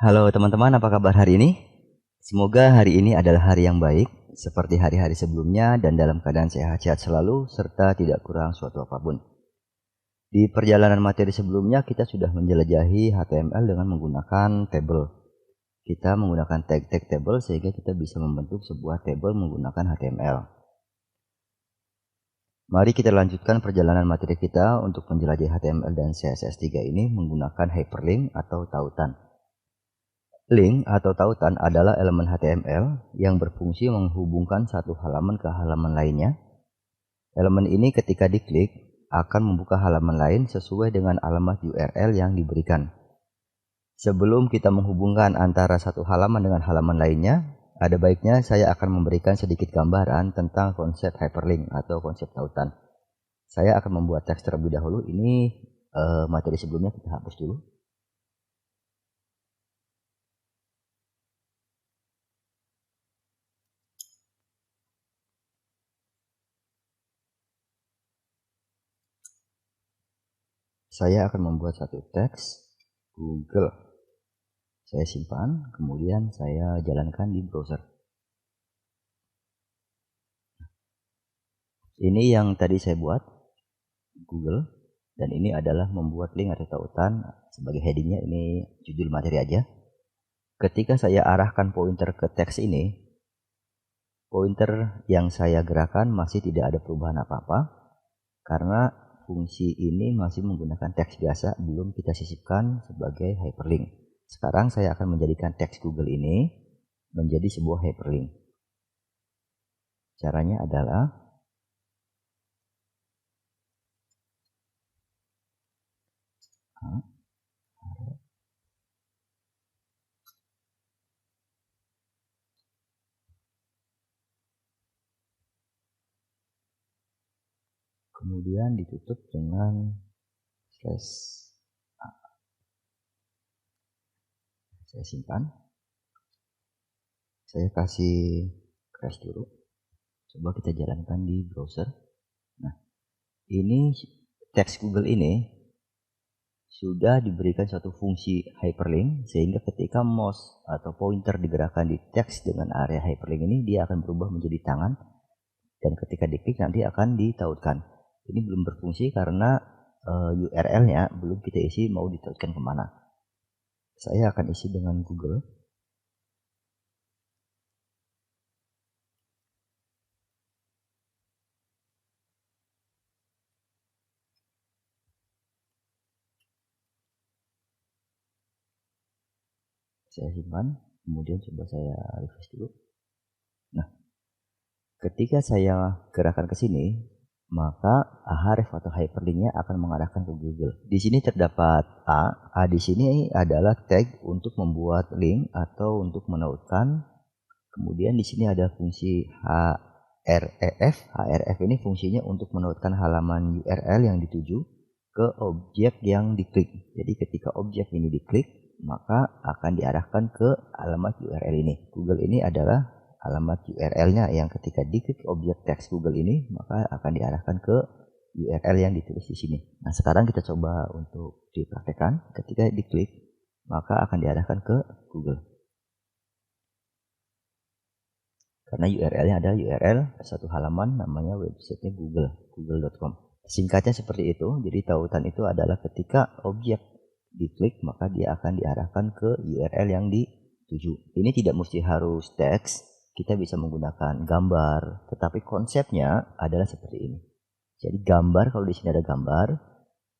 Halo teman-teman, apa kabar hari ini? Semoga hari ini adalah hari yang baik, seperti hari-hari sebelumnya dan dalam keadaan sehat-sehat selalu, serta tidak kurang suatu apapun. Di perjalanan materi sebelumnya, kita sudah menjelajahi HTML dengan menggunakan table. Kita menggunakan tag-tag table sehingga kita bisa membentuk sebuah table menggunakan HTML. Mari kita lanjutkan perjalanan materi kita untuk menjelajahi HTML dan CSS3 ini menggunakan hyperlink atau tautan. Link atau tautan adalah elemen HTML yang berfungsi menghubungkan satu halaman ke halaman lainnya. Elemen ini ketika diklik akan membuka halaman lain sesuai dengan alamat URL yang diberikan. Sebelum kita menghubungkan antara satu halaman dengan halaman lainnya, ada baiknya saya akan memberikan sedikit gambaran tentang konsep hyperlink atau konsep tautan. Saya akan membuat teks terlebih dahulu. Ini materi sebelumnya kita hapus dulu. Saya akan membuat satu teks Google. Saya simpan, kemudian saya jalankan di browser. Ini yang tadi saya buat, Google, dan ini adalah membuat link atau tautan. Sebagai headingnya ini judul materi aja. Ketika saya arahkan pointer ke teks ini, pointer yang saya gerakan masih tidak ada perubahan apa-apa, karena fungsi ini masih menggunakan teks biasa, belum kita sisipkan sebagai hyperlink. Sekarang saya akan menjadikan teks Google ini menjadi sebuah hyperlink. Caranya adalah kemudian ditutup dengan slash a. Saya simpan. Saya kasih crash dulu. Coba kita jalankan di browser. Nah, ini teks Google ini sudah diberikan satu fungsi hyperlink, sehingga ketika mouse atau pointer digerakkan di teks dengan area hyperlink ini, dia akan berubah menjadi tangan, dan ketika diklik nanti akan ditautkan. Ini belum berfungsi karena URL-nya belum kita isi mau ditautkan kemana. Saya akan isi dengan Google. Saya simpan, kemudian coba saya refresh dulu. Nah, ketika saya gerakan ke sini, maka href atau hyperlinknya akan mengarahkan ke Google. Di sini terdapat A di sini adalah tag untuk membuat link atau untuk menautkan. Kemudian di sini ada fungsi href. Href ini fungsinya untuk menautkan halaman URL yang dituju ke objek yang diklik. Jadi ketika objek ini diklik, maka akan diarahkan ke alamat URL ini. Google ini adalah alamat URL-nya yang ketika diklik objek teks Google ini, maka akan diarahkan ke URL yang ditulis di sini. Nah, sekarang kita coba untuk dipraktekkan. Ketika diklik, maka akan diarahkan ke Google. Karena URL-nya adalah URL satu halaman, namanya websitenya Google, google.com. Singkatnya seperti itu. Jadi tautan itu adalah ketika objek diklik, maka dia akan diarahkan ke URL yang dituju. Ini tidak mesti harus teks, kita bisa menggunakan gambar, tetapi konsepnya adalah seperti ini. Jadi gambar, kalau di sini ada gambar,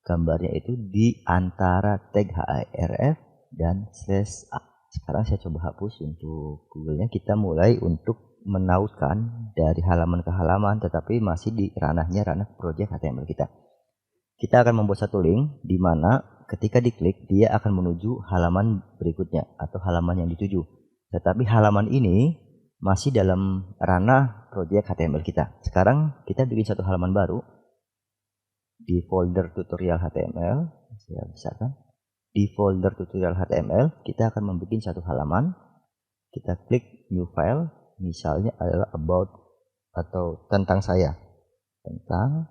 gambarnya itu di antara tag href dan /a. Sekarang saya coba hapus untuk Google-nya. Kita mulai untuk menautkan dari halaman ke halaman, tetapi masih di ranahnya ranah project HTML kita. Kita akan membuat satu link di mana ketika diklik dia akan menuju halaman berikutnya atau halaman yang dituju. Tetapi halaman ini masih dalam ranah project HTML kita. Sekarang kita bikin satu halaman baru di folder tutorial HTML. Saya besarkan. Di folder tutorial HTML kita akan membuat satu halaman. Kita klik new file, misalnya adalah about atau tentang saya. Tentang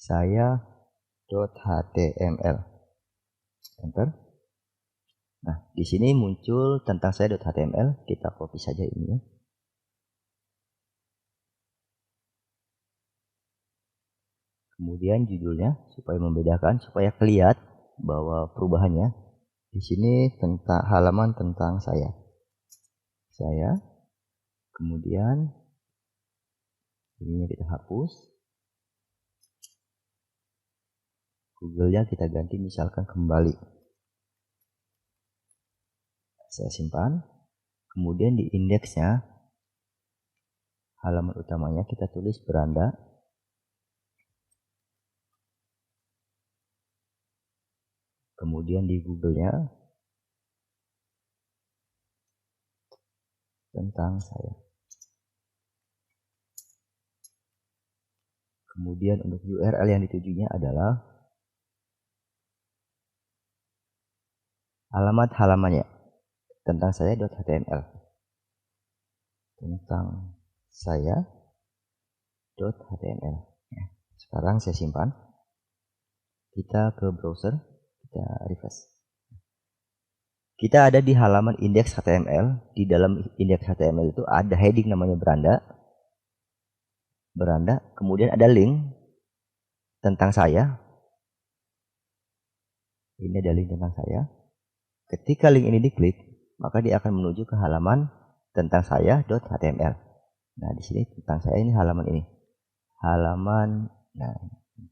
saya.html. Enter. Nah, di sini muncul tentang saya.html, kita copy saja ini ya. Kemudian judulnya supaya membedakan, supaya kelihatan bahwa perubahannya di sini tentang halaman tentang saya. Kemudian ininya kita hapus. Google-nya kita ganti misalkan kembali. Saya simpan. Kemudian di indeksnya halaman utamanya kita tulis beranda. Kemudian di Google-nya tentang saya. Kemudian untuk URL yang ditujunya adalah alamat halamannya tentang saya.html. Tentang saya.html. Sekarang saya simpan. Kita ke browser, kita refresh. Kita ada di halaman indeks HTML. Di dalam indeks HTML itu ada heading namanya beranda, kemudian ada link tentang saya. Ini ada link tentang saya. Ketika link ini diklik, maka dia akan menuju ke halaman tentang saya.html. Nah, di sini tentang saya ini halaman ini.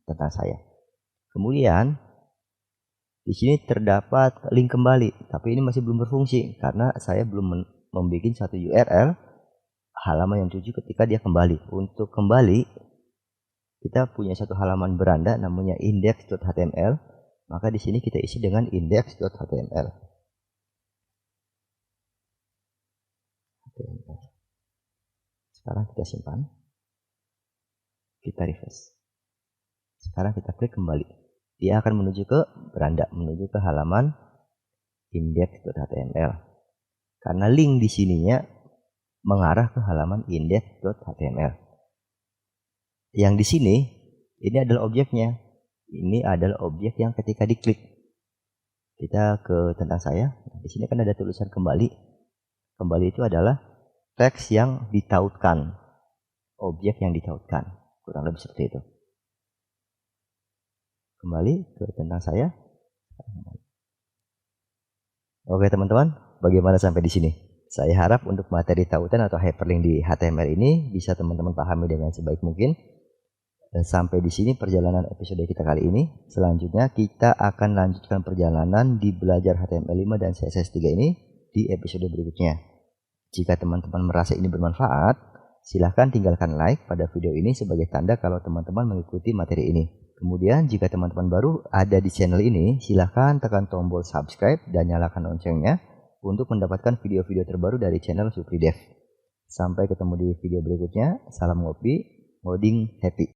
Tentang saya. Kemudian di sini terdapat link kembali, tapi ini masih belum berfungsi karena saya belum membuat satu URL halaman yang tuju ketika dia kembali. Untuk kembali, kita punya satu halaman beranda namanya index.html. Maka di sini kita isi dengan index.html. Sekarang kita simpan. Kita refresh. Sekarang kita klik kembali. Dia akan menuju ke beranda, menuju ke halaman index.html. Karena link di sininya mengarah ke halaman index.html. Yang di sini, ini adalah objeknya. Ini adalah objek yang ketika diklik, kita ke tentang saya. Di sini kan ada tulisan kembali. Kembali itu adalah teks yang ditautkan, objek yang ditautkan, kurang lebih seperti itu. Kembali ke tentang saya. Oke teman-teman, bagaimana sampai di sini? Saya harap untuk materi tautan atau hyperlink di HTML ini bisa teman-teman pahami dengan sebaik mungkin. Dan sampai di sini perjalanan episode kita kali ini. Selanjutnya kita akan lanjutkan perjalanan di belajar HTML5 dan CSS3 ini di episode berikutnya. Jika teman-teman merasa ini bermanfaat, silahkan tinggalkan like pada video ini sebagai tanda kalau teman-teman mengikuti materi ini. Kemudian jika teman-teman baru ada di channel ini, silahkan tekan tombol subscribe dan nyalakan loncengnya untuk mendapatkan video-video terbaru dari channel Supri Dev. Sampai ketemu di video berikutnya. Salam ngopi, ngoding happy.